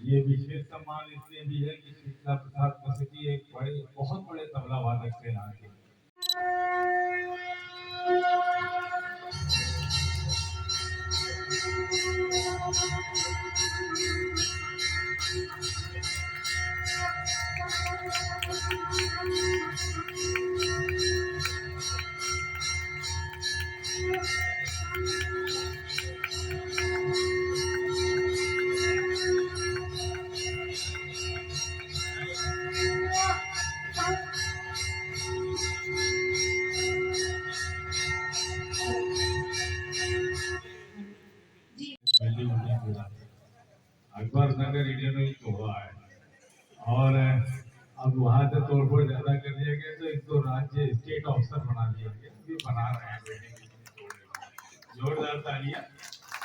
ये विशेष सम्मान इसलिए भी है कि शीतला प्रसाद मस्की एक बहुत बड़े तबला वादक थे यहाँ के। अकबर नगर इंडियन ऑयल तोड़ा है और अब वहां से तोड़फोड़ ज्यादा कर दिया गया तो एक तो राज्य स्टेट ऑफिसर बना दिया गया, अभी बना रहे हैं। जोरदार तालियां।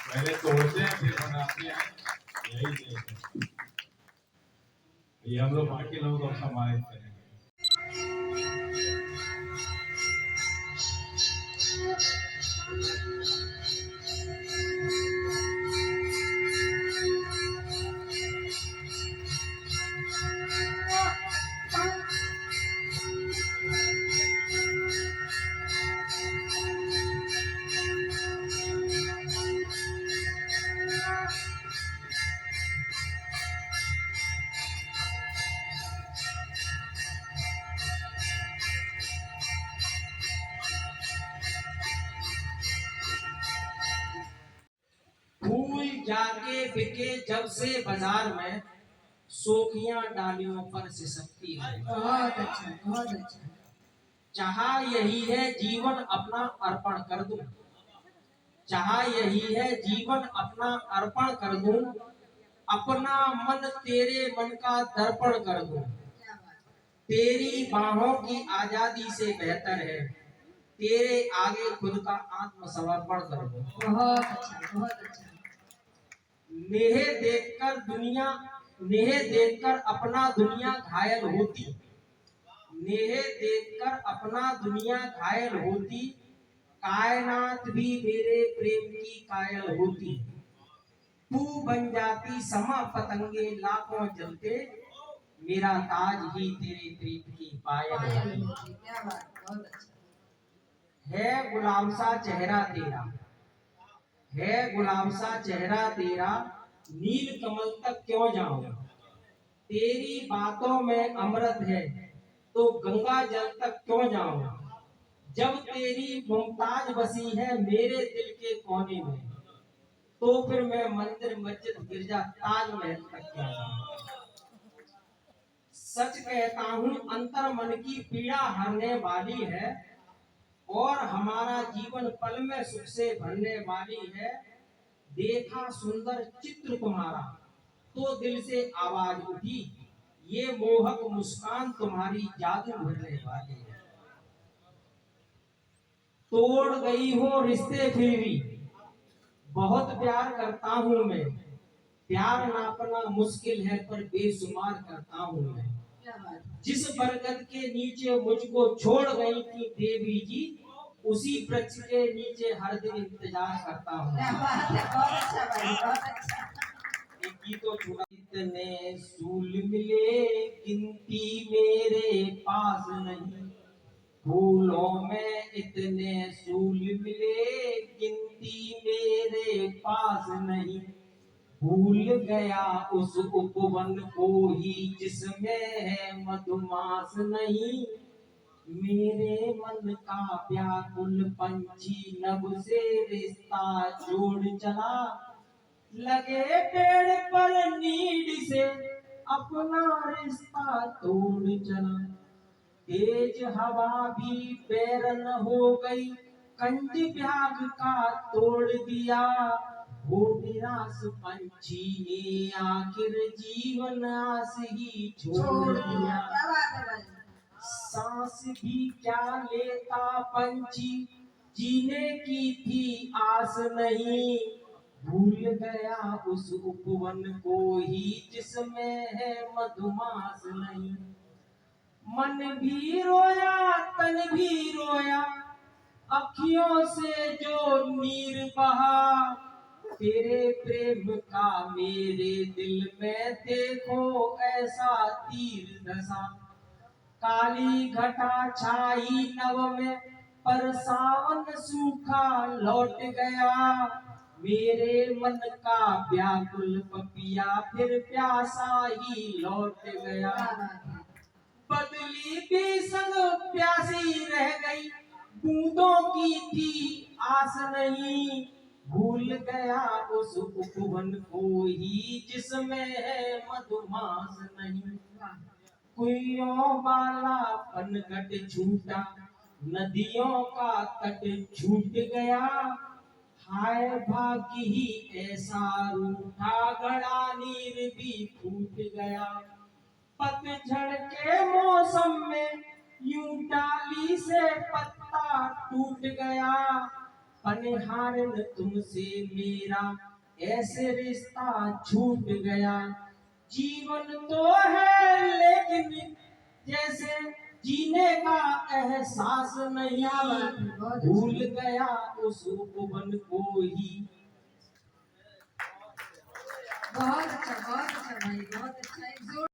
पहले तोड़ते हैं फिर बनाते हैं, यही है। ये हम लोग बाकी लोगों को सम्मानित करेंगे। फूल जाके बिके जब से बाजार में, सोखियां डालियों पर सिसकती है। बहुत अच्छा, बहुत अच्छा। चाहा यही है जीवन अपना अर्पण कर दूं, चाहा यही है जीवन अपना अर्पण कर दूं, अपना मन तेरे मन का दर्पण कर दूं। तेरी बाहों की आजादी से बेहतर है तेरे आगे खुद का आत्मसमर्पण कर दूं। बहुत अच्छा, बहुत अच्छा। नेह देखकर अपना दुनिया घायल होती, नेह देखकर अपना दुनिया घायल होती, कायनात भी मेरे प्रेम की कायल होती। तू बन जाती समा पतंगे लाखों जलते, मेरा ताज ही तेरे प्रेम की पायल होती। क्या बात, बहुत अच्छा। है गुलाब सा चेहरा तेरा, है गुलाब सा चेहरा तेरा, नील कमल तक क्यों जाऊं। तेरी बातों में अमृत है तो गंगा जल तक क्यों जाऊं। जब तेरी मुमताज बसी है मेरे दिल के कोने में, तो फिर मैं मंदिर मस्जिद गिरजा ताजमहल तक क्यों जाऊं। सच कहता हूँ अंतर मन की पीड़ा हरने वाली है, और हमारा जीवन पल में सुख से भरने वाली है। देखा सुंदर चित्र तुम्हारा तो दिल से आवाज उठी, ये मोहक मुस्कान तुम्हारी जादू भरने वाली है। तोड़ गई हो रिश्ते फिर भी बहुत प्यार करता हूँ मैं, प्यार नापना मुश्किल है पर बेशुमार करता हूँ मैं। जिस बरगद के नीचे मुझको छोड़ गई थी देवी जी, उसी वृक्ष के नीचे हर दिन इंतजार करता हूँ। एक गीतों छुड़ा। इतने सूल मिले गिनती मेरे पास नहीं, फूलों में इतने सूल मिले गिनती मेरे पास नहीं। भूल गया उस उपवन को ही जिसमें है मधुमास नहीं। मेरे मन का व्याकुल पंछी नभ से रिश्ता जोड़ चला, लगे पेड़ पर नीड से अपना रिश्ता तोड़ चला। तेज हवा भी बैरन हो गई, कंज ब्याग का तोड़ दिया। वो निराश पंछी ने आखिर जीवन आस ही छोड़ दिया। सांस भी क्या लेता पंछी, जीने की थी आस नहीं। भूल गया उस उपवन को ही जिसमें है मधुमास नहीं। मन भी रोया तन भी रोया, अखियों से जो नीर बहा, तेरे प्रेम का मेरे दिल में देखो ऐसा तीर धसा। काली घटा छाई नभ में पर सावन सूखा लौट गया। मेरे मन का व्याकुल पपिया फिर प्यासा ही लौट गया। क्या बात है। बदली भी संग प्यासी रह गई, बूंदों की थी आस नहीं। भूल गया उस उपवन को ही जिसमें है मधुमास नहीं। वाह। कुइयों वाला पनघट छूटा, नदियों का तट छूट गया। हाय भाग्य ही ऐसा रूठा, घड़ा नीर भी फूट गया। पतझड़ के मौसम में यूं डाली से पत्ता टूट गया। पनिहारन तुमसे मेरा ऐसे रिश्ता छूट गया। जीवन तो है लेकिन जैसे जीने का एहसास नहीं। क्या बात है, बहुत अच्छा। भूल गया उस उपवन को ही। बहुत अच्छा भाई, बहुत अच्छा। एक जोर।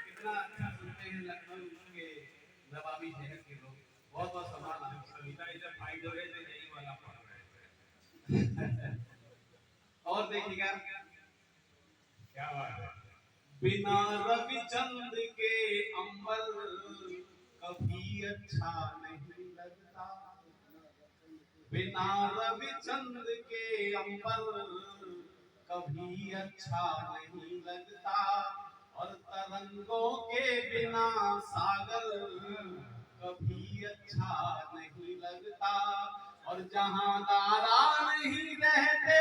कितना अच्छा सुनते हैं लखनऊ के नवाबी शहर के लोग। बहुत बहुत सम्मान। कविता इधर फाइट हो रहे थे, यही वाला पढ़ रहे थे। और देखिएगा क्या बात है। बिना रविचंद्र के अंबर कभी अच्छा नहीं लगता। बिना रविचंद्र के अंबर कभी अच्छा नहीं लगता। और तरंगों के बिना सागर कभी अच्छा नहीं लगता। और जहां दादा नहीं रहते,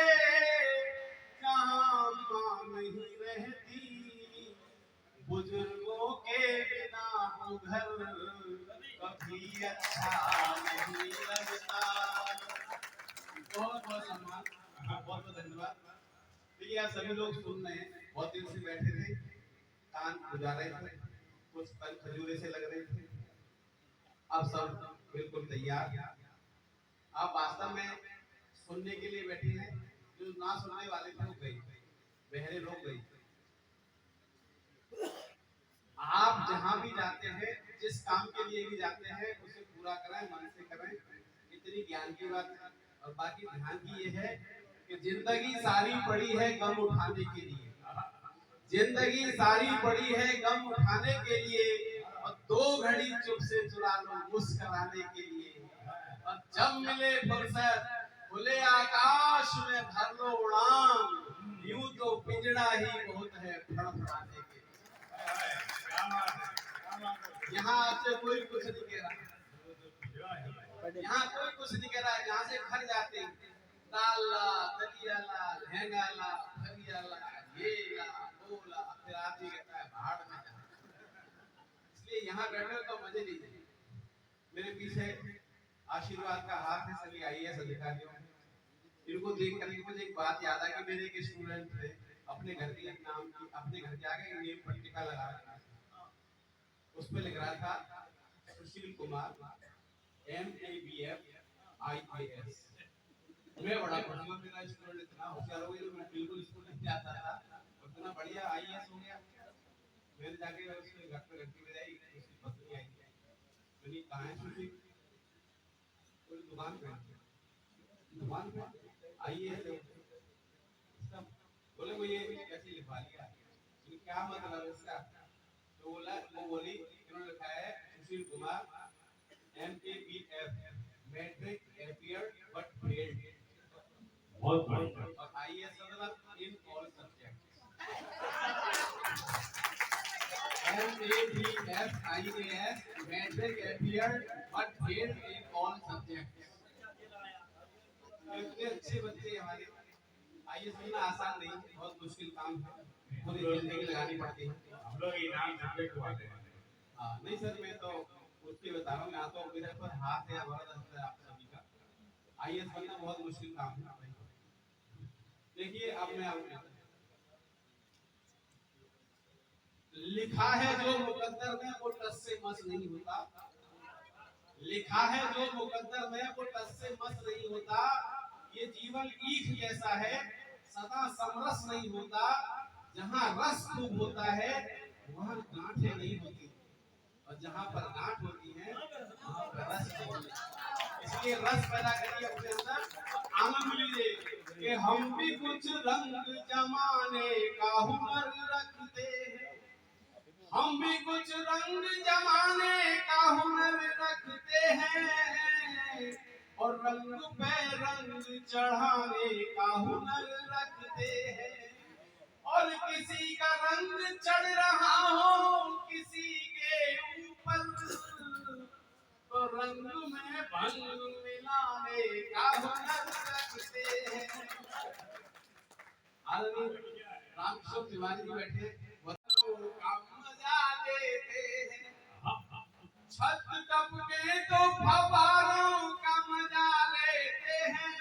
जहां मां नहीं रहती, बुजुर्गों के बिना वो घर कभी अच्छा नहीं लगता। बहुत बहुत सम्मान, बहुत बहुत धन्यवाद। देखिए आप सभी लोग सुन रहे हैं, बहुत दिन से बैठे थे, कान खुजा रहे थे, कुछ कल खजूरे से लग रहे थे। अब सब बिल्कुल तैयार। आप वास्तव में सुनने के लिए बैठे हैं। जो ना सुनने वाले थे वो गए, बहरे लोग गए। आप जहां भी जाते हैं, जिस काम के लिए भी जाते हैं, उसे पूरा करें, मन से करें। इतनी ज्ञान की बात है। और बाकी ध्यान की ये है कि जिंदगी सारी पड़ी है गम उठाने के लिए। जिंदगी सारी पड़ी है गम उठाने के लिए। और 2 घड़ी चुप से चुरा लो मुस्कुराने के लिए। और जब मिले फुर्सत खुले आकाश में भर लो उड़ान। यूं तो पिंजड़ा ही बहुत है फड़फड़ाने के लिए। क्या बात है, क्या बात है। यहाँ आपसे कोई कुछ नहीं कह रहा। यहाँ कोई कुछ नहीं कह रहा है। जहाँ से घर जाते हैं, दाल ला, दलिया ला, लहंगा ला, फरिया ला, ये ला, वो ला, फिर आदमी कहता है भाड़ में जा। इसलिए यहाँ बैठे हो तो मजे लीजिए। मेरे पीछे आशीर्वाद का हाथ है सभी आईएएस अधिकारियों। इनको देख करके मुझे एक बात याद आ कि मेरे एक स्टूडेंट थे, अपने घर के नाम की, अपने घर के आगे नेम पट्टिका लगा रखा था। उस पे लिख रहा था सुशील कुमार MABF IAS। मैं बड़ा खुश हुआ, मेरा स्टूडेंट इतना होशियार हो गया जो मैं बिल्कुल स्कूल नहीं जाता था, और इतना बढ़िया IAS हो गया। मैंने जाके उसके घर पे लड़की बजाई, उसकी पत्नी आई। मैंने कहा है सुशील, कोई दुकान पे IAS है। बोले वो ये कैसे लिखवा लिया, क्या मतलब इसका? तो बोला, वो बोली इन्होंने लिखा है Sushil Kumar MABF matric appeared but failed. बहुत बढ़िया। और IAS मतलब in all subjects. MABF IAS matric appeared but failed in all subjects. इतने अच्छे बच्चे हमारे। IAS बनना आसान नहीं, बहुत मुश्किल काम है, पूरी जिंदगी लगानी पड़ती है। हम लोग इनाम सब्जेक्ट वाले हैं। हाँ नहीं सर, मैं तो उसकी बता रहा हूँ। यहाँ तो मेरे पर हाथ है, हमारा दस्त है आप सभी का। IAS बनना बहुत मुश्किल काम है। देखिए अब मैं आपको लिखा है जो मुकद्दर में वो टस से मस नहीं होता। लिखा है जो मुकद्दर में वो टस से मस नहीं होता। ये जीवन ईख जैसा है, सदा समरस नहीं होता। जहाँ रस खूब होता है वहाँ गांठें नहीं होती, और जहाँ पर गांठ होती है वहाँ पर रस होती है। इसलिए रस पैदा करिए अपने अंदर, आनंद लीजिए कि हम भी कुछ रंग जमाने का हुनर रखते हैं। हम भी कुछ रंग जमाने का हुनर रखते हैं, और रंग पे रंग चढ़ाने का हुनर रखते हैं। और किसी का रंग चढ़ रहा हो किसी के ऊपर, तो रंग में भंग मिलाने का हुनर रखते हैं। आदमी रामकिशोर तिवारी जी बैठे, का मजा लेते हैं। छत टपके तो फव्वारों का मजा लेते हैं,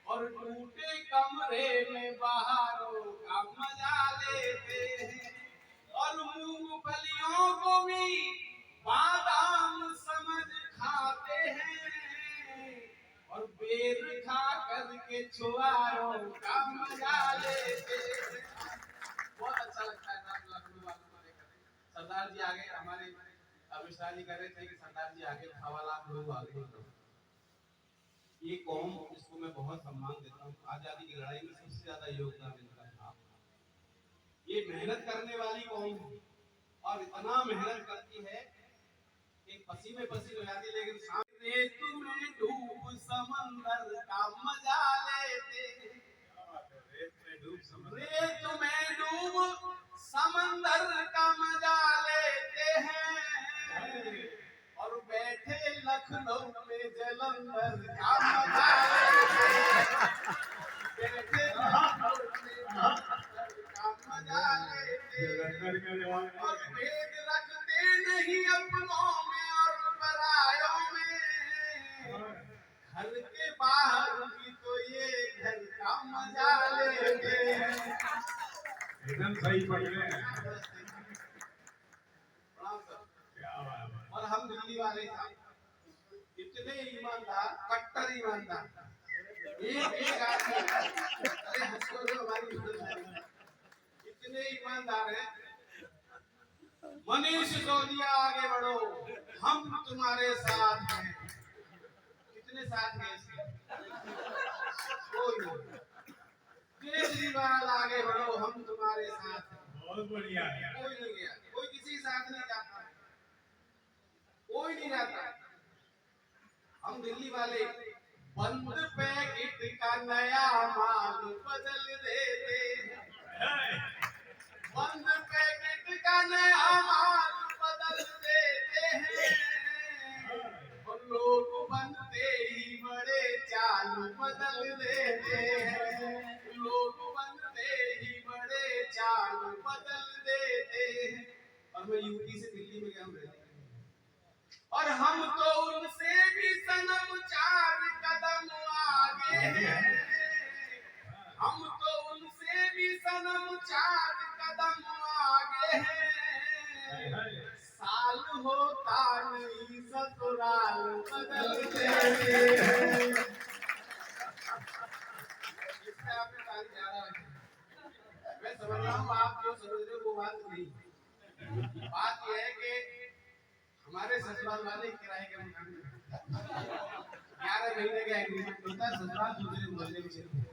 और टूटे कमरे में बहारों का मजा लेते हैं। और मूंगफलियों को भी बादाम समझ खाते हैं, और बेर खा करके छुआरों का मजा लेते हैं। बहुत अच्छा लगता है नाम लखनऊ वालों को देखकर। सरदार जी आगे, हमारे अविष्कार जी कह रहे थे कि सरदार जी आगे 1.25 लाख लोग आगे। ये कौम जिसको मैं बहुत सम्मान देता हूँ, आजादी की लड़ाई में सबसे ज्यादा योगदान इनका था। ये मेहनत करने वाली कौम है, और इतना मेहनत करती है कि पसीने पसीने हो जाती है, लेकिन सामने तुम्हें डूब समंदर का मजा लेते हैं। रेत में डूब समंदर का मजा लेते हैं, और बैठे लखनऊ में जलंधर का मजा लेते हैं। बैठे लखनऊ में जलंधर का मजा लेते हैं, और भेद रखते नहीं अपनों में और परायों में। घर के बाहर भी तो ये घर का मजा लेते हैं। एकदम सही पकड़े हैं। प्रणाम सर। क्या बात है। और हम दिल्ली वाले साहब इतने ईमानदार, कट्टर ईमानदार, एक आदमी, अरे हंसो जो हमारी इज्जत है, इतने ईमानदार हैं। मनीष सिसोदिया आगे बढ़ो, हम तुम्हारे साथ हैं। कितने साथ हैं इसके? कोई नहीं। केजरीवाल आगे बढ़ो, हम तुम्हारे साथ हैं। बहुत बढ़िया है। कोई नहीं गया, कोई किसी के साथ नहीं जाता, कोई नहीं जाता। हम दिल्ली वाले बंद पैकेट का नया माल बदल देते हैं। बंद पैकेट का नया माल बदल देते हैं, और लोग बनते ही बड़े चाल बदल देते हैं। लोग बनते ही बड़े चाल बदल देते हैं। और मैं यूपी से दिल्ली में गया हूँ, और हम तो उनसे भी सनम 4 कदम आगे हैं। हम तो उनसे भी सनम 4 कदम आगे हैं। साल होता नहीं ससुराल बदल देते हैं। इससे आपने ताली ज्यादा रखी। मैं समझ रहा हूँ आप जो समझ रहे हो वो बात नहीं। बात यह है कि हमारे ससुराल वाले किराए के मकान में 11 महीने का एग्रीमेंट होता है, ससुराल दूसरे मोहल्ले में चलते हैं।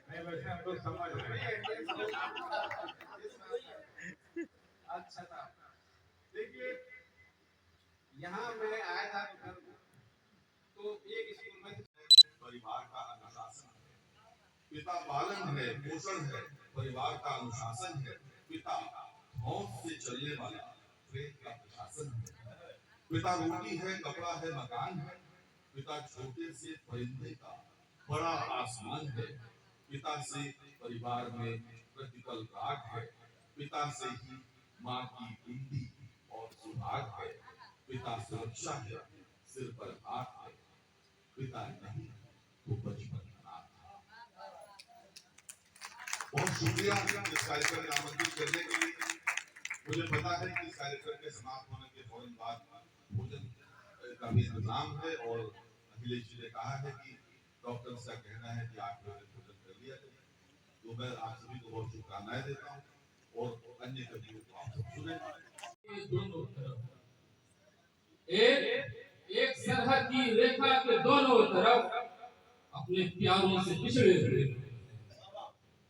नहीं वैसे हम लोग समझ रहे हैं। अच्छा था। देखिए यहाँ मैं आया था तो एक स्कूल में परिवार का अनुशासन है, पिता पालन है, पोषण है, परिवार का अनुशासन है। पिता मौत से चलने वाला प्रेत का प्रशासन है। पिता रोटी है, कपड़ा है, मकान है। पिता छोटे से परिंदे का बड़ा आसमान है। पिता से परिवार में प्रतिपल राग है। पिता से ही माँ की बिंदी और सुहाग है। पिता सुरक्षा है, सिर पर हाथ है। पिता नहीं तो बचपन नाथ है। बहुत शुक्रिया इस कार्यक्रम में आमंत्रित करने के लिए। मुझे पता है कि इस कार्यक्रम के समाप्त होने के फौरन बाद भोजन का भी इंतजाम है और अखिलेश जी ने कहा है कि डॉक्टर का कहना है कि आप लोग भोजन कर लिया करें। तो मैं आप सभी को बहुत शुभकामनाएं देता हूँ और अन्य कवियों को आप सब सुने। दोनों तरफ एक सरहद की रेखा के दोनों तरफ अपने प्यारों से पिछड़े हुए,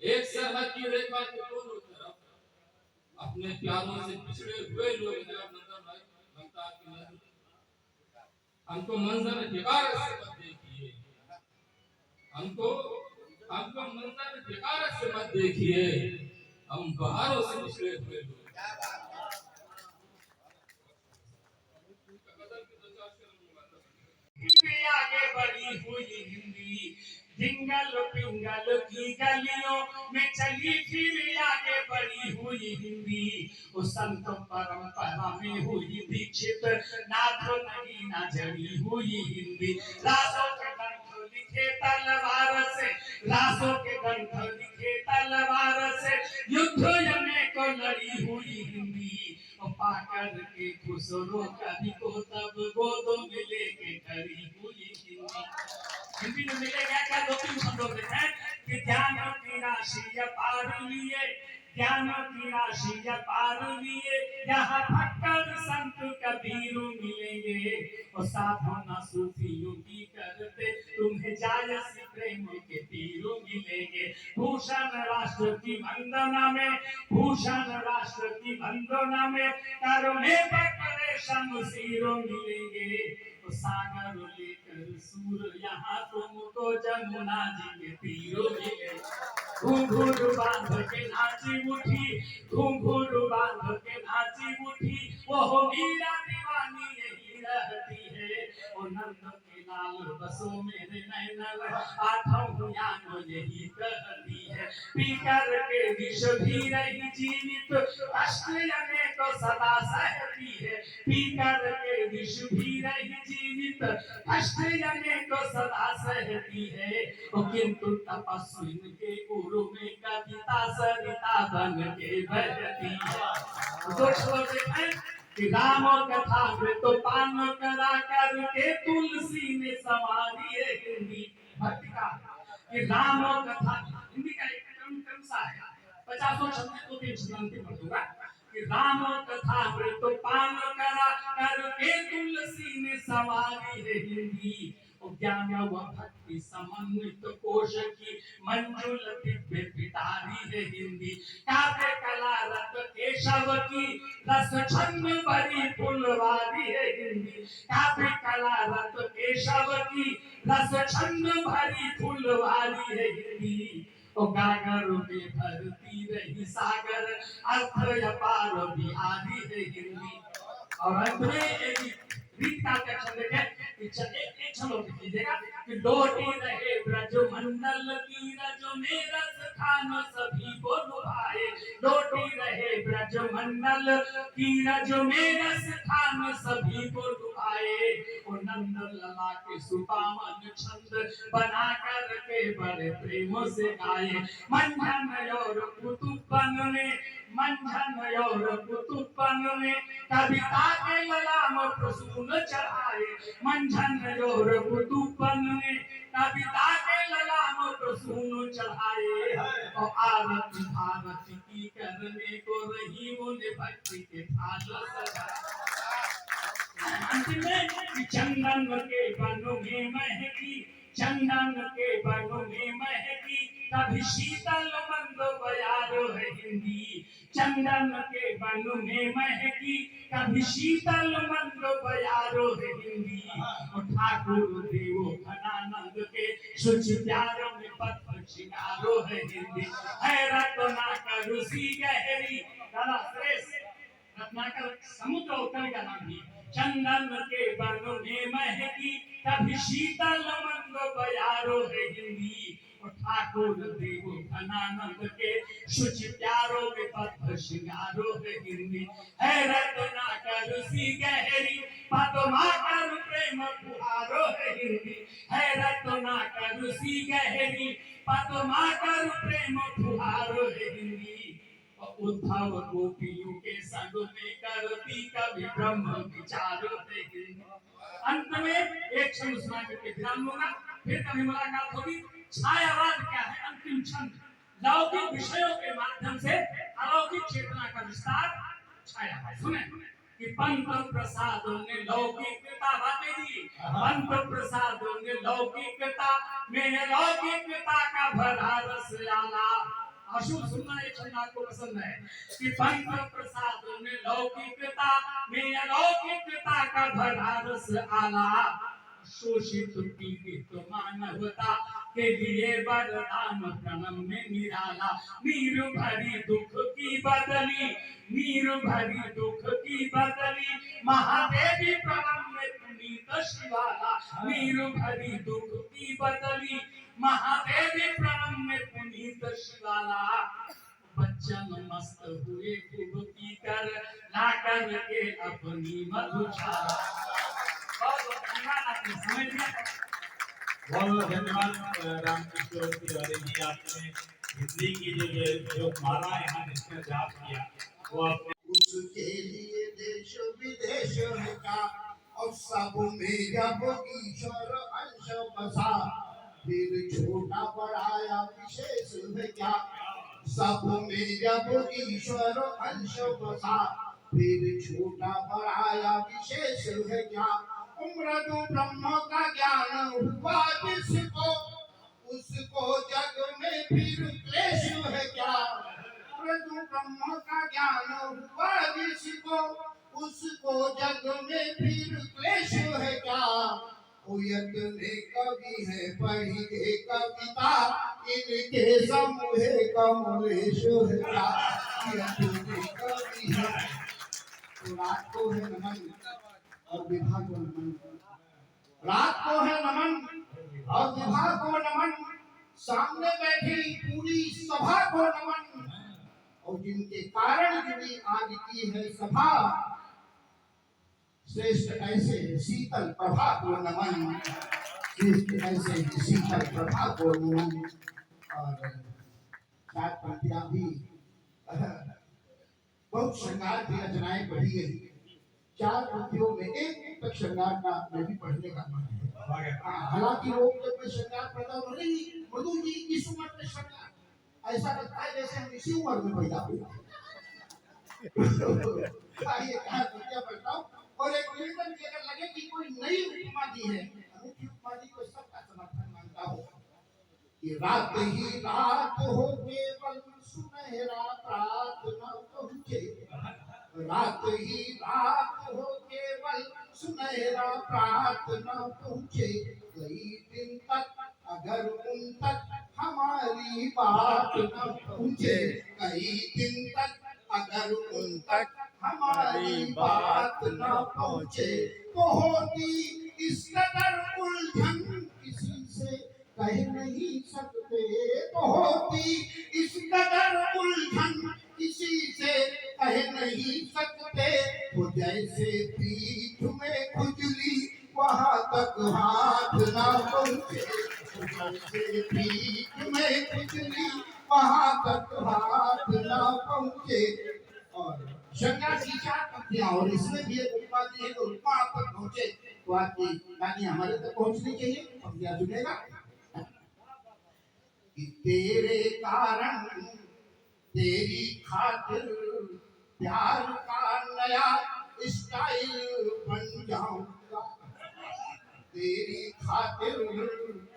एक सरहद की रेखा के दोनों तरफ अपने प्यारों से पिछड़े हुए लोग लगता कि हमको मंजर बेकार से मत देखिए, हमको मंजर बेकार से मत देखिए, हम बाहरों से पिछड़े हुए लोग। आगे बढ़ी हुई हिंदी जिंगल पिंगल की गलियों में चली फिर आगे बढ़ी हुई हिंदी उस संत परंपरा में हुई दीक्षित नाथो नहीं ना जड़ी हुई हिंदी रासों के ग्रंथ लिखे तलवार से, रासों के ग्रंथ लिखे तलवार से युद्ध यमे को लड़ी हुई हिंदी पाकर के खुसरो कभी को तब गोदों में लेके खड़ी हुई हिंदी में मिलेगा क्या? दो तीन शब्दों में है कि ज्ञान की राशि अपार लिए, ज्ञान की राशि अपार लिए यहाँ फक्कर संत कबीर मिलेंगे और साधु न सूफियों की करते तुम्हें जायस प्रेम के पीर मिलेंगे। भूषण राष्ट्र की वंदना में, भूषण राष्ट्र की वंदना में करुणे पकड़े शमशीरों मिलेंगे। सागर लेकर सूर यहाँ तुमको जमुना जी के तीरों मिले। घुंघरू बांध के नाची उठी, घुंघरू बांध के नाची उठी, वो मीरा दीवानी यही रहती है। ओ नंद के लाल बसों मेरे नैनल आठों यानो यही कहती है। पीकर के विष भी रही जीवित अष्ट यमे को सदा सहती है। पीकर के विष भी रही जीवित अष्ट यमे को सदा सहती है। ओ किंतु तपस्वी के गुरु में कविता सरिता बन के बहती है। दो श्लोक है कि राम कथा में तो पान करा करके तुलसी में सवारी है हिंदी भक्ति का। कि राम कथा हिंदी का एक क्रम सा है 50 शब्द तो 3 शब्द पढ़ूंगा कि राम कथा में तो पान करा करके तुलसी में सवारी है हिंदी। ज्ञान व भक्ति समन्वित कोश की मंजुल दिव्य पिटारी है हिंदी। काव्य कला रत केशव की रस छंद भरी फुलवारी है हिंदी। काव्य कला रत केशव की रस छंद भरी फुलवारी है हिंदी। ओ गागर में भरती रही सागर अर्थ अपार बिहारी है हिंदी। और अंत में एक रीत का छंद है एक छंद कीजिएगा कि लौटी रहे ब्रज मंडल की रज में रस खान सभी को लुभाए। लौटी रहे ब्रज मंडल की रज में रस खान सभी को लुभाए। और नंद लला के सुपावन छंद बना कर के बड़े प्रेम से गाए। मंझन और कुतुबन में, मंझन और कुतुबन में कविता के ललाम प्रसून चढ़ाए। मंझन और कुतुबन में कविता के ललाम प्रसून चढ़ाए। और आरती भारती की करने को रही उन्हें भक्ति के थाल सजाए। अंतिम में चंदन के बनों में महकी, चंदन के बनों में महकी कभी शीतल मंद बयारो है हिंदी। चंदन के बनों में महकी कभी शीतल मंद बयारो है हिंदी। और ठाकुर देवो घनानंद के सुच प्यारो में पथ शिकारो है हिंदी। है रत्नाकर सी गहरी दादा श्रेष्ठ रत्नाकर समुद्र उत्तर का नाम भी। चंदन के बनों में महकी कभी शीतल मंद बयारो है हिंदी। और ठाकुर देव घनानंद के सुच प्यारों में पथ श्रृंगारो है हिंदी। है रत्नाकर सी गहरी पद्माकर प्रेम फुहारो है हिंदी। है रत्नाकर सी गहरी पद्माकर प्रेम फुहारो है हिंदी। उद्धव गोपियों के संग में करती कभी ब्रह्म विचार देगी। अंत में एक क्षण सुना करके विराम लूंगा, फिर कभी मुलाकात होगी। छायावाद क्या है? अंतिम क्षण लौकिक विषयों के माध्यम से अलौकिक चेतना का विस्तार छायावाद। सुने कि पंत प्रसादों ने लौकिकता बातें दी, पंत प्रसादों ने लौकिकता में लौकिकता का भरा रस आला। अशुभ सुनना ये छंद आपको पसंद है कि पंत प्रसादों ने लौकिकता में अलौकिकता का भरा रस आला। शोषित पीड़ित मानवता के लिए वरदान प्रणम में निराला। नीर भरी दुख की बदली, नीर भरी दुख की बदली, महादेवी प्रणम में पुनीत शिवाला। नीर भरी दुख की बदली, महादेवी प्रणम में पुनीत शिवाला। बच्चन मस्त हुए खूब पी कर ला कर के अपनी मधुशाला। बहुत धन्यवाद, आपने समझ लिया। बहुत बहुत धन्यवाद रामकिशोर तिवारी जी, आपने हिंदी की जो माला यहाँ जिसने जाप किया वो आपने उसके लिए देश विदेश है क्या, और सब में जब ईश्वर अंश बसा, फिर छोटा बड़ा विशेष है क्या। सब में जब ईश्वर अंश बसा, फिर छोटा बड़ा विशेष है क्या। मृदु ब्रह्म का ज्ञान हुआ जिसको, उसको जग में फिर क्लेश है क्या। मृदु ब्रह्म का ज्ञान हुआ जिसको, उसको जग में फिर क्लेश है क्या। यज्ञ कवि है पढ़ी के कविता, इनके समूह कमलेश है क्या। यज्ञ कवि है तो रात को है नमन और विभा को नमन, रात को है नमन और विभा को नमन, सामने बैठी पूरी सभा को नमन, और जिनके कारण जुड़ी आज की है सभा, श्रेष्ठ ऐसे शीतल प्रभा को नमन, श्रेष्ठ ऐसे शीतल प्रभा को नमन। और सात पंक्तियां भी बहुत श्रृंगार की रचनाएं पढ़ी गई। चार पंक्तियों में एक तक श्रृंगार का मैं भी पढ़ने का मन है। हालांकि लोग जब मैं श्रृंगार पढ़ता हूँ, मधु जी इस उम्र में श्रृंगार, ऐसा लगता है जैसे हम इसी उम्र में पैदा हुए। ये कहा पढ़ता हूँ, और एक निवेदन की अगर लगे कि कोई नई उपमा दी है, अनूठी उपमा दी, तो सबका समर्थन मांगता हूँ कि रात ही रात हो केवल सुनहरा प्रात न पहुँचे, रात ही रात हो केवल सुनहरा प्रात न पहुँचे। कई दिन तक अगर उन तक हमारी बात न पहुँचे, कई दिन तक अगर उन तक हमारी बात न पहुँचे, तो होती इस कदर उलझन किसी से कह नहीं सकते, तो होती इस कदर उलझन किसी से कह नहीं सकते। वो जैसे पीठ में खुजली वहां तक हाथ ना पहुँचे, जैसे पीठ में खुजली वहां तक हाथ ना पहुँचे। और श्रृंगार की चार पंक्तियां, और इसमें भी एक उपमा दी है, तो उपमा आप तक पहुँचे तो आपकी कहानी हमारे तक पहुँचनी चाहिए। पंक्तियां सुनेगा कि तेरे कारण तेरी खातिर प्यार का नया स्टाइल बन जाऊंगा, तेरी खातिर।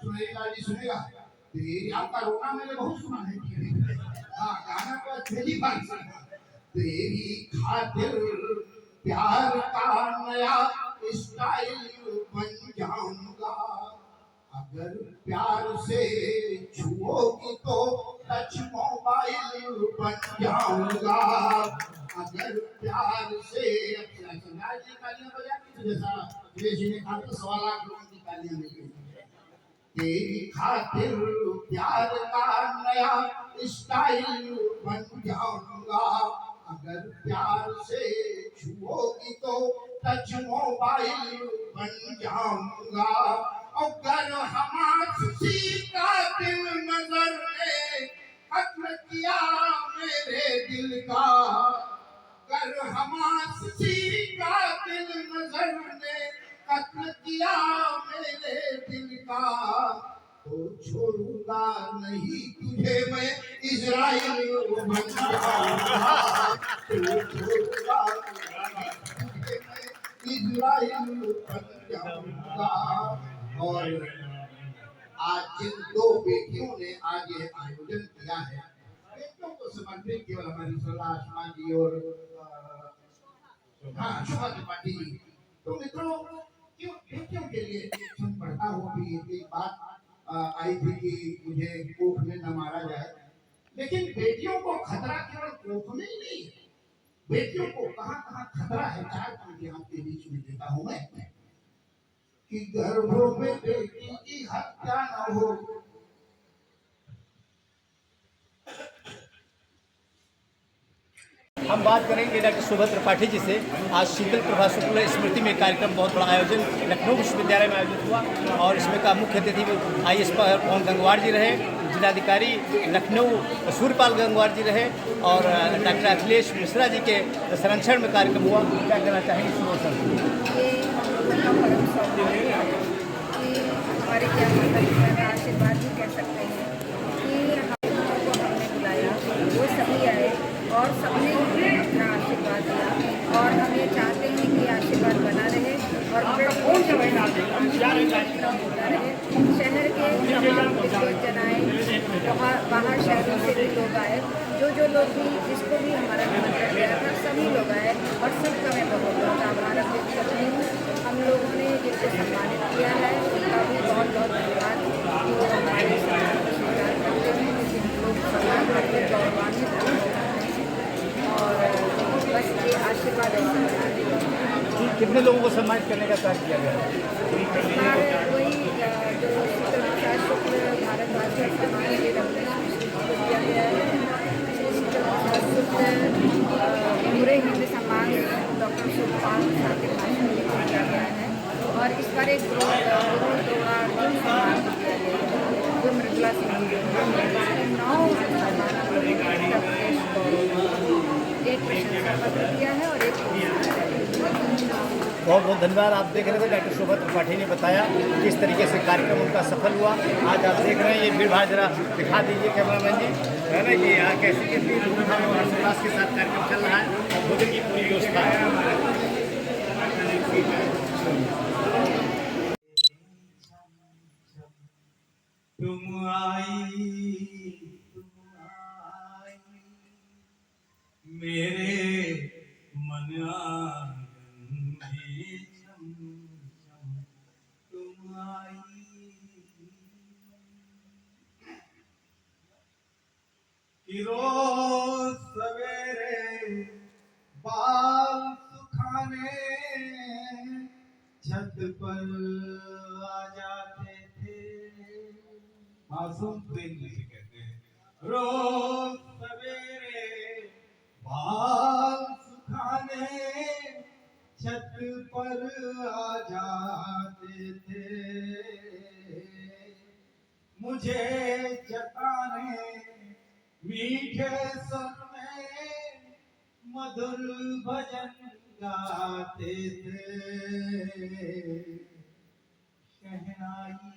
सुनेगा जी, सुनेगा। तेरी आपका रोना मैंने बहुत सुना है, हाँ गाना को पहली बार सुना। तेरी खातिर प्यार का नया स्टाइल बन जाऊंगा, अगर प्यार से छुओगी तो टच मोबाइल बन जाऊंगा, अगर प्यार से। तालियां बजाती जैसा जी ने कहा, 1.25 लाख लोगों की तालियां मिली। तेरी खातिर प्यार का नया स्टाइल बन जाऊंगा, अगर प्यार से छुओगी तो टच मोबाइल बन जाऊंगा, अगर हमारी का दिल नजर में कत्ल किया मेरे दिल का, कर हमास सी का दिल नजर ने कत्ल किया मेरे दिल का, तो छोड़ूंगा नहीं तुझे मैं इजराइल बन जाऊंगा, तो छोड़ूंगा नहीं तुझे मैं इजराइल बन जाऊंगा। और आज जिन दो बेटियों ने आज ये आयोजन किया है, बेटियों को समर्पित केवल हमारी सुलास माँ जी और शोभा त्रिपाठी जी। तो मित्रों, क्यों बेटियों के लिए क्षण पढ़ता हूँ कि एक बात आई थी कि मुझे कोख में न मारा जाए, लेकिन बेटियों को खतरा केवल कोख में ही नहीं है, बेटियों को कहाँ कहाँ खतरा है, चार पंक्ति आपके बीच में देता हूँ मैं, कि गर्भों में बेटी की हत्या न हो। हम बात करेंगे डॉक्टर शोभा त्रिपाठी जी से। आज शीतल प्रभा शुक्ल स्मृति में कार्यक्रम बहुत बड़ा आयोजन लखनऊ विश्वविद्यालय में आयोजित हुआ और इसमें का मुख्य अतिथि IAS पवन गंगवार जी रहे, जिलाधिकारी लखनऊ सूर्यपाल गंगवार जी रहे और डॉक्टर अखिलेश मिश्रा जी के संरक्षण में कार्यक्रम हुआ। क्या कहना चाहेंगे सर? ये उनका परम सौभाग्य है कि हमारे क्या माता का आशीर्वाद भी कह सकते हैं कि हम लोगों को हमने बुलाया, वो सभी आए और सबने अपना आशीर्वाद दिया और हम ये चाहते हैं कि आशीर्वाद बना रहे और होता रहे। शहर के तमाम विद्वजन आए, बाहर शहरों से भी लोग आए, जो लोग भी जिसको भी हमारा निमंत्रण दिया था सभी लोग आए और सबका मैं बहुत बहुत आभार व्यक्त करती हूँ। हम लोगों ने जिनको सम्मानित किया है उनका भी बहुत बहुत धन्यवाद कि वो हमारे स्वीकार करते हैं, जिन लोग सम्मान करके गौरवान्वित होते हैं और बस ये आशीर्वाद ऐसा बना रहे। कितने लोगों को सम्मानित करने का कार्य किया गया? वही जो शीतल प्रसाद शुक्ल भारत भाषा सम्मान के रत्न को दिया गया है, शीतल प्रसाद शुक्ल पूरे हिंदी सम्मान डॉक्टर सुखपाल साथिक भाषण को दिया गया है और इस बार एक सम्मान दिया गया है जो मृदुला सिंह जी 9 सम्मान एक प्रशंसा पत्र दिया है और एक बहुत बहुत धन्यवाद। आप देख रहे थे डॉक्टर शोभा त्रिपाठी ने बताया किस तरीके से कार्यक्रम उनका सफल हुआ। आज आप देख रहे हैं ये भीड़ भाड़ जरा दिखा दीजिए कैमरामैन जी, है ना कि यहाँ कैसी कितनी धूमधाम और हर्षोल्लास के साथ कार्यक्रम चल रहा है और भोजन की पूरी व्यवस्था है। तुम आई मेरे मन आंगन में छम छम, तुम आई कि रोज सवेरे बाल सुखाने छत पर आ जाते थे। मासूम प्रेम जिसे कहते हैं, रोज सवेरे बाल सुखाने छत पर आ जाते थे, मुझे जताने मीठे स्वर में मधुर भजन गाते थे। शहनाई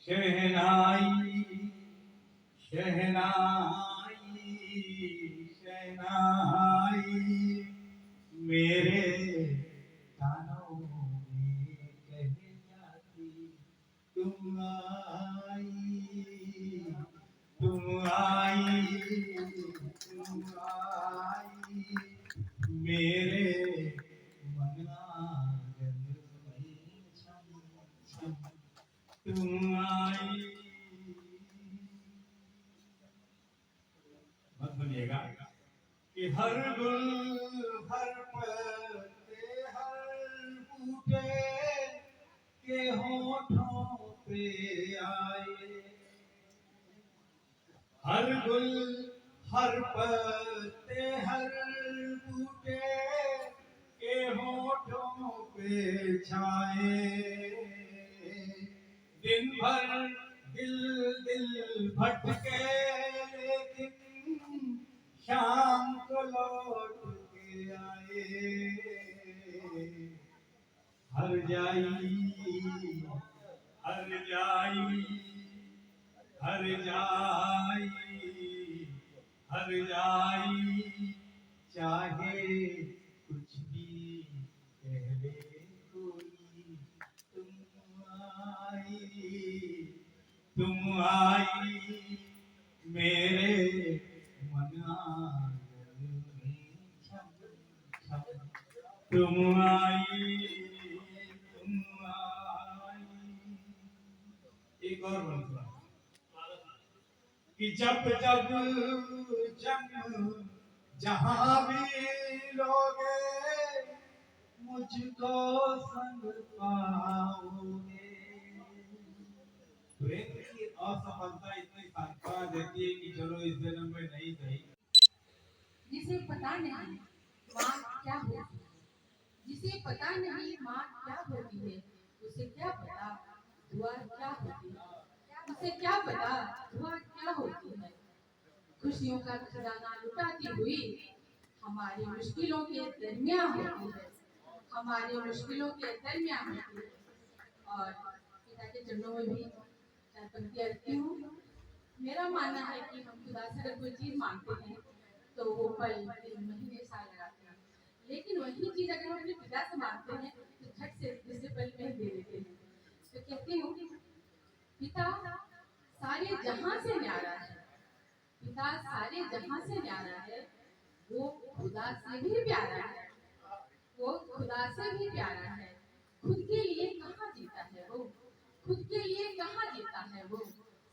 शहनाई शहनाई शहनाई मेरे कानों में कह जाती, तुम आई तुम आई तुम आई मेरे मन आंगन में छम छम, तुम आई। मत सुनिएगा कि हर गुल हर पत्ते हर बूटे के होठों पे आए, हर गुल हर पत्ते हर बूटे के होठों पे छाए, दिन भर दिल दिल भटके जाई हर जाई हर जाई हर जाई चाहे कुछ भी कह ले कोई तुम आई मेरे मन आंगन में छम छम तुम आई एक और मंत्र कि जब जब जन्म जहां भी लोगे मुझको संग पाओगे। प्रेम की असफलता इतनी सांत्वना देती है कि चलो इस जन्म में नहीं सही। जिसे पता नहीं माँ क्या होती है, जिसे पता नहीं माँ क्या होती है, उसे क्या पता दुआ क्या होती है, उसे क्या पता दुआ क्या होती है। खुशियों का खजाना लुटाती हुई हमारी मुश्किलों के दरमियान होती है, हमारी मुश्किलों के दरमियान होती है। और पिता के चरणों में भी चार पंक्तियाँ रखती हूँ। मेरा मानना है कि हम खुदा से अगर कोई चीज़ मांगते हैं तो वो पल दिन महीने साल लगाते हैं, लेकिन वही चीज़ अगर हम अपने पिता से मांगते हैं तो झट से दूसरे पल में दे देते हैं। तो कहती हूँ पिता सारे जहां से न्यारा है, पिता सारे जहां से न्यारा है, वो खुदा से भी प्यारा है, वो खुदा से भी प्यारा है। खुद के लिए कहाँ जीता है वो, खुद के लिए कहाँ जीता है वो,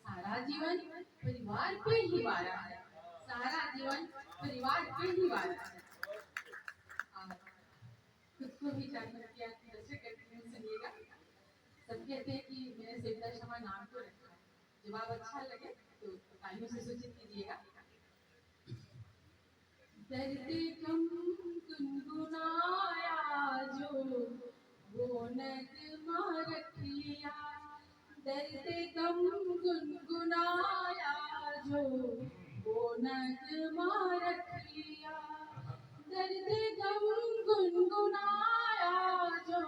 सारा जीवन परिवार पे ही वारा है, सारा जीवन परिवार पे ही वारा है। खुद को भी जानना क्या सुनिएगा। सब कहते हैं कि मैंने सविता शर्मा नाम तो रखा है, जवाब अच्छा लगे तो तालियों से सूचित कीजिएगा। दर्द कम गुनगुनाया जो वो नगमा रख लिया, दर्द कम गुनगुनाया जो वो नगमा रख लिया, दर्द कम गुनगुनाया जो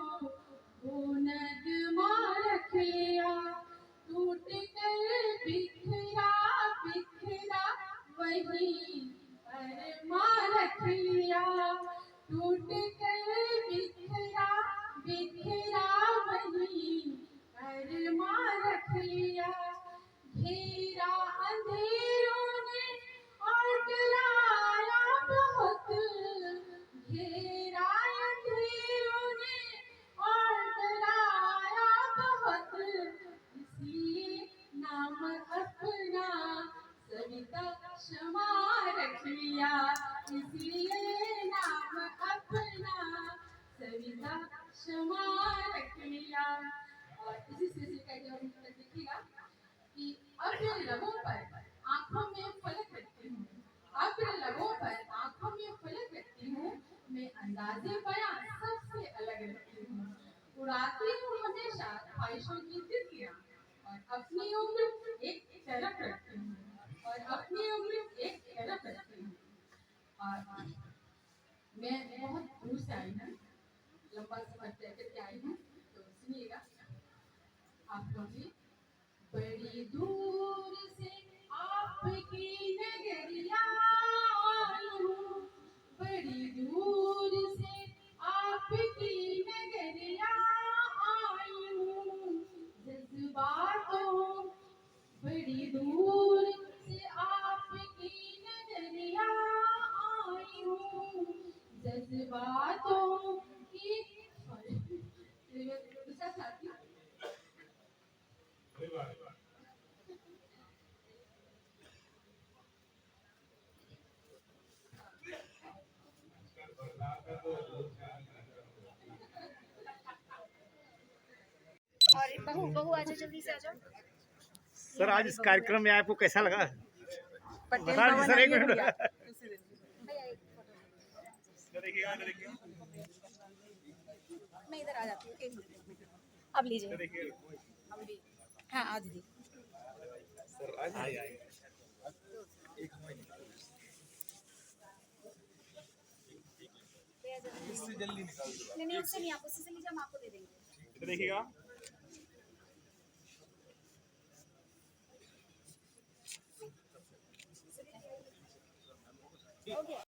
वो नगमा रख लिया, टूट कर बिखरा बिखरा वही अरमा रख लिया, टूट कर बिखरा बिखरा वही अरमा रख लिया। घेरा अंधेरों ने और डराया बहुत, घेरा अंधेरों ने और डराया बहुत, इसलिए नाम अपना सविता क्षमा रख लिया, इसलिए नाम अपना सविता क्षमा रख लिया। और इसी से देखिएगा कि अब्र लबों पर आंखों में फलक रखती हूँ, अब्र लबों पर आंखों में फलक रखती हूँ, मैं अंदाज़े बयां सबसे अलग रखती हूँ, उड़ाती हूँ हमेशा ख्वाहिशों की तितलियाँ, और अपनी उम्र एक तरफ रखती हूँ, और अपनी उम्र एक तरफ रखती हूँ। और मैं बहुत दूर से आई हूँ, लंबा सफर तय करके आई हूँ, तो सुनिएगा। आपको भी बड़ी दूर से आपकी नगरिया आई हूँ, बड़ी दूर से आपकी नगरिया आई हूँ, जज्बातों बड़ी दूर से आपकी नगरिया आई हूँ, जज्बातों की दूसरा साथी और बहू बहू आ जाओ, जल्दी से आ जाओ। सर आज इस कार्यक्रम में आपको कैसा लगा? पटेल बता दीजिए सर, एक मिनट। मैं इधर आ जाती हूँ, एक मिनट अब लीजिए। हाँ आ दीदी सर आज आइए इससे जल्दी निकाल दो। नहीं उससे नहीं, आप उसी से लीजिए, हम आपको दे देंगे। देखिएगा।